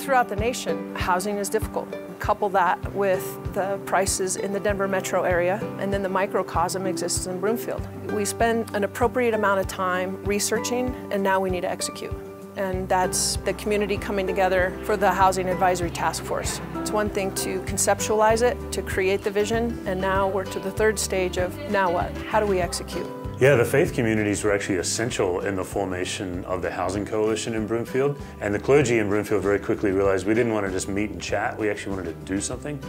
throughout the nation, housing is difficult. Couple that with the prices in the Denver metro area, and then the microcosm exists in Broomfield. We spend an appropriate amount of time researching, and now we need to execute. And that's the community coming together for the Housing Advisory Task Force. It's one thing to conceptualize it, to create the vision, and now we're to the third stage of now what? How do we execute? Yeah, the faith communities were actually essential in the formation of the Housing Coalition in Broomfield. And the clergy in Broomfield very quickly realized we didn't want to just meet and chat, we actually wanted to do something.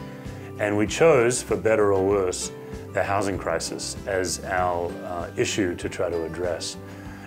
And we chose, for better or worse, the housing crisis as our issue to try to address.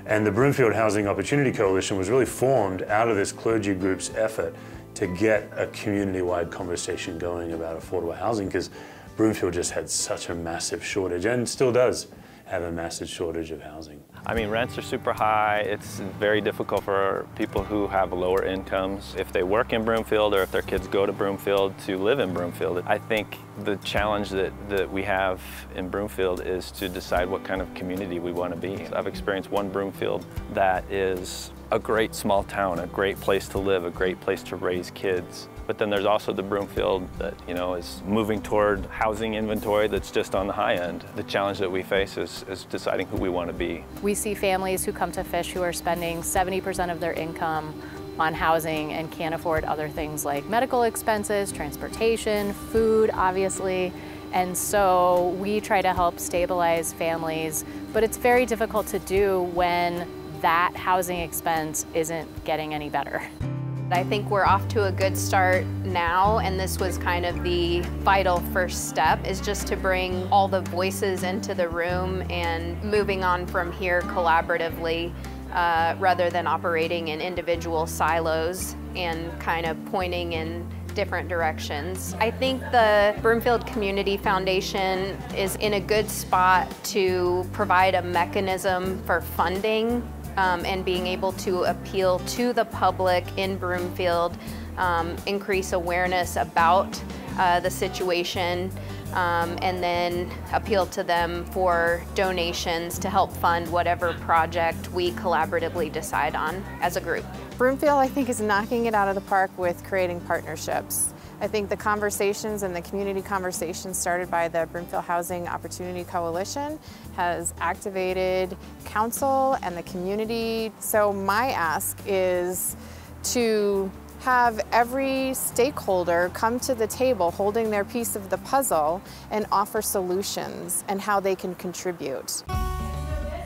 And the Broomfield Housing Opportunity Coalition was really formed out of this clergy group's effort to get a community-wide conversation going about affordable housing, because Broomfield just had such a massive shortage, and still does have a massive shortage of housing. I mean, rents are super high. It's very difficult for people who have lower incomes, if they work in Broomfield or if their kids go to Broomfield, to live in Broomfield. I think the challenge that we have in Broomfield is to decide what kind of community we want to be. I've experienced one Broomfield that is a great small town, a great place to live, a great place to raise kids. But then there's also the Broomfield that, you know, is moving toward housing inventory that's just on the high end. The challenge that we face is deciding who we want to be. We see families who come to Fish who are spending 70% of their income on housing and can't afford other things like medical expenses, transportation, food, obviously. And so we try to help stabilize families, but it's very difficult to do when that housing expense isn't getting any better. I think we're off to a good start now, and this was kind of the vital first step, is just to bring all the voices into the room and moving on from here collaboratively rather than operating in individual silos and kind of pointing in different directions. I think the Broomfield Community Foundation is in a good spot to provide a mechanism for funding and being able to appeal to the public in Broomfield, increase awareness about the situation, and then appeal to them for donations to help fund whatever project we collaboratively decide on as a group. Broomfield, I think, is knocking it out of the park with creating partnerships. I think the conversations and the community conversations started by the Broomfield Housing Opportunity Coalition has activated council and the community. So my ask is to have every stakeholder come to the table holding their piece of the puzzle and offer solutions and how they can contribute.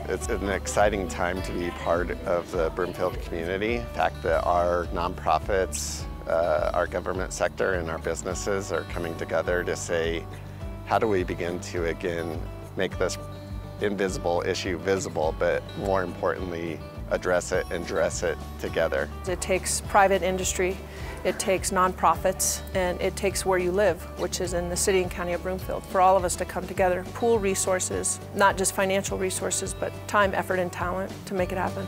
It's an exciting time to be part of the Broomfield community. The fact that our nonprofits, our government sector, and our businesses are coming together to say, how do we begin to, again, make this invisible issue visible, but more importantly, address it and dress it together. It takes private industry, it takes nonprofits, and it takes where you live, which is in the city and county of Broomfield, for all of us to come together, pool resources, not just financial resources, but time, effort, and talent to make it happen.